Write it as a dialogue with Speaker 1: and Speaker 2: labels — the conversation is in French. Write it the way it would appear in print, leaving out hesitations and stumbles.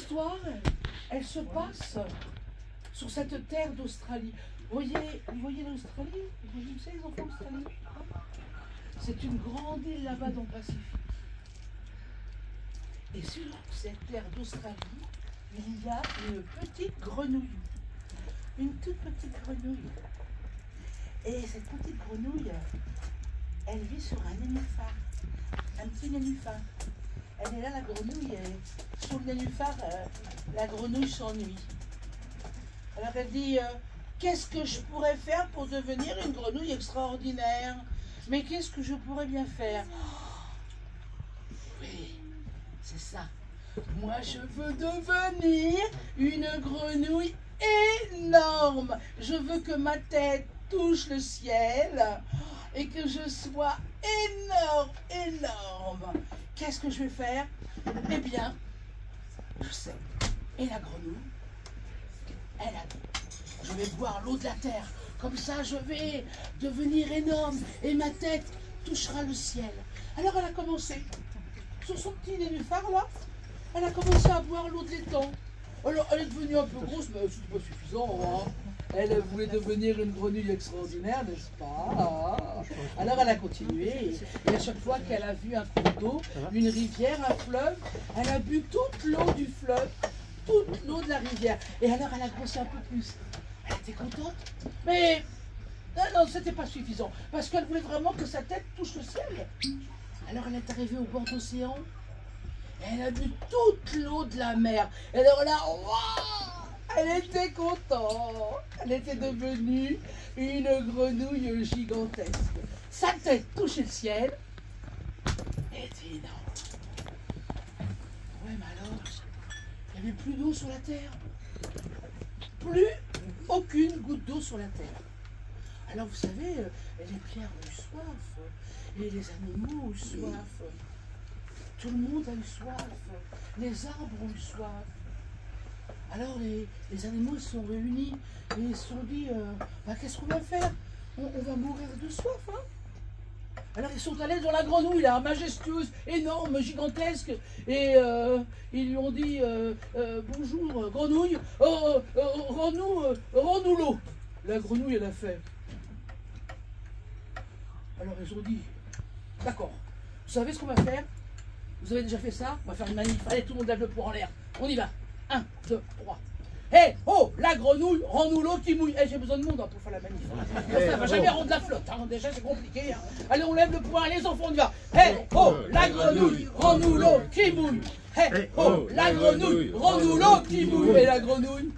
Speaker 1: l'histoire, elle se passe sur cette terre d'Australie. Vous voyez l'Australie? Vous voyez où c'est les enfants d'Australie? C'est une grande île là-bas dans le Pacifique. Et sur cette terre d'Australie, il y a une petite grenouille. Une toute petite grenouille. Et cette petite grenouille, elle vit sur un nénuphar. Un petit nénuphar. Elle est là, la grenouille, et sur le nénuphar, la grenouille s'ennuie. Alors elle dit, qu'est-ce que je pourrais faire pour devenir une grenouille extraordinaire? Mais qu'est-ce que je pourrais bien faire? Oui, c'est ça. Moi, je veux devenir une grenouille énorme. Je veux que ma tête touche le ciel et que je sois énorme, énorme. Qu'est-ce que je vais faire? Eh bien, je sais. Et la grenouille, elle a dit, je vais boire l'eau de la terre. Comme ça, je vais devenir énorme et ma tête touchera le ciel. Alors, elle a commencé. Sur son petit nénuphar, là, elle a commencé à boire l'eau de l'étang. Alors, elle est devenue un peu grosse, mais c'est pas suffisant, hein. Elle voulait devenir une grenouille extraordinaire, n'est-ce pas? Alors, elle a continué. Et à chaque fois qu'elle a vu un cours d'eau, une rivière, un fleuve, elle a bu toute l'eau du fleuve, toute l'eau de la rivière. Et alors, elle a grossi un peu plus. Elle était contente. Mais non, c'était pas suffisant. Parce qu'elle voulait vraiment que sa tête touche le ciel. Alors, elle est arrivée au bord de l'océan. Elle a bu toute l'eau de la mer. Et alors là, wow, elle était contente. Elle était devenue une grenouille gigantesque. Sa tête touchait le ciel. Elle était énorme. Ouais, mais alors, il n'y avait plus d'eau sur la terre. Plus aucune goutte d'eau sur la terre. Alors, vous savez, les pierres ont eu soif. Et les animaux ont eu soif. Tout le monde a eu soif, les arbres ont eu soif. Alors les animaux se sont réunis et ils se sont dit, qu'est-ce qu'on va faire? On va mourir de soif, hein? Alors ils sont allés dans la grenouille, là, majestueuse, énorme, gigantesque, et ils lui ont dit, bonjour grenouille, rends-nous l'eau. La grenouille, elle a fait. Alors ils ont dit, d'accord, vous savez ce qu'on va faire? Vous avez déjà fait ça? On va faire une manif. Allez, tout le monde lève le poing en l'air. On y va. 1, 2, 3. Hé, oh, la grenouille, rends-nous l'eau qui mouille. J'ai besoin de monde pour faire la manif. Ça va jamais rendre la flotte. Hein. Déjà, c'est compliqué. Hein. Allez, on lève le poing. Les enfants, on y va. Hé, oh, la grenouille, rends-nous l'eau qui mouille. Hé, oh, la grenouille, rends-nous l'eau qui mouille. Et la grenouille,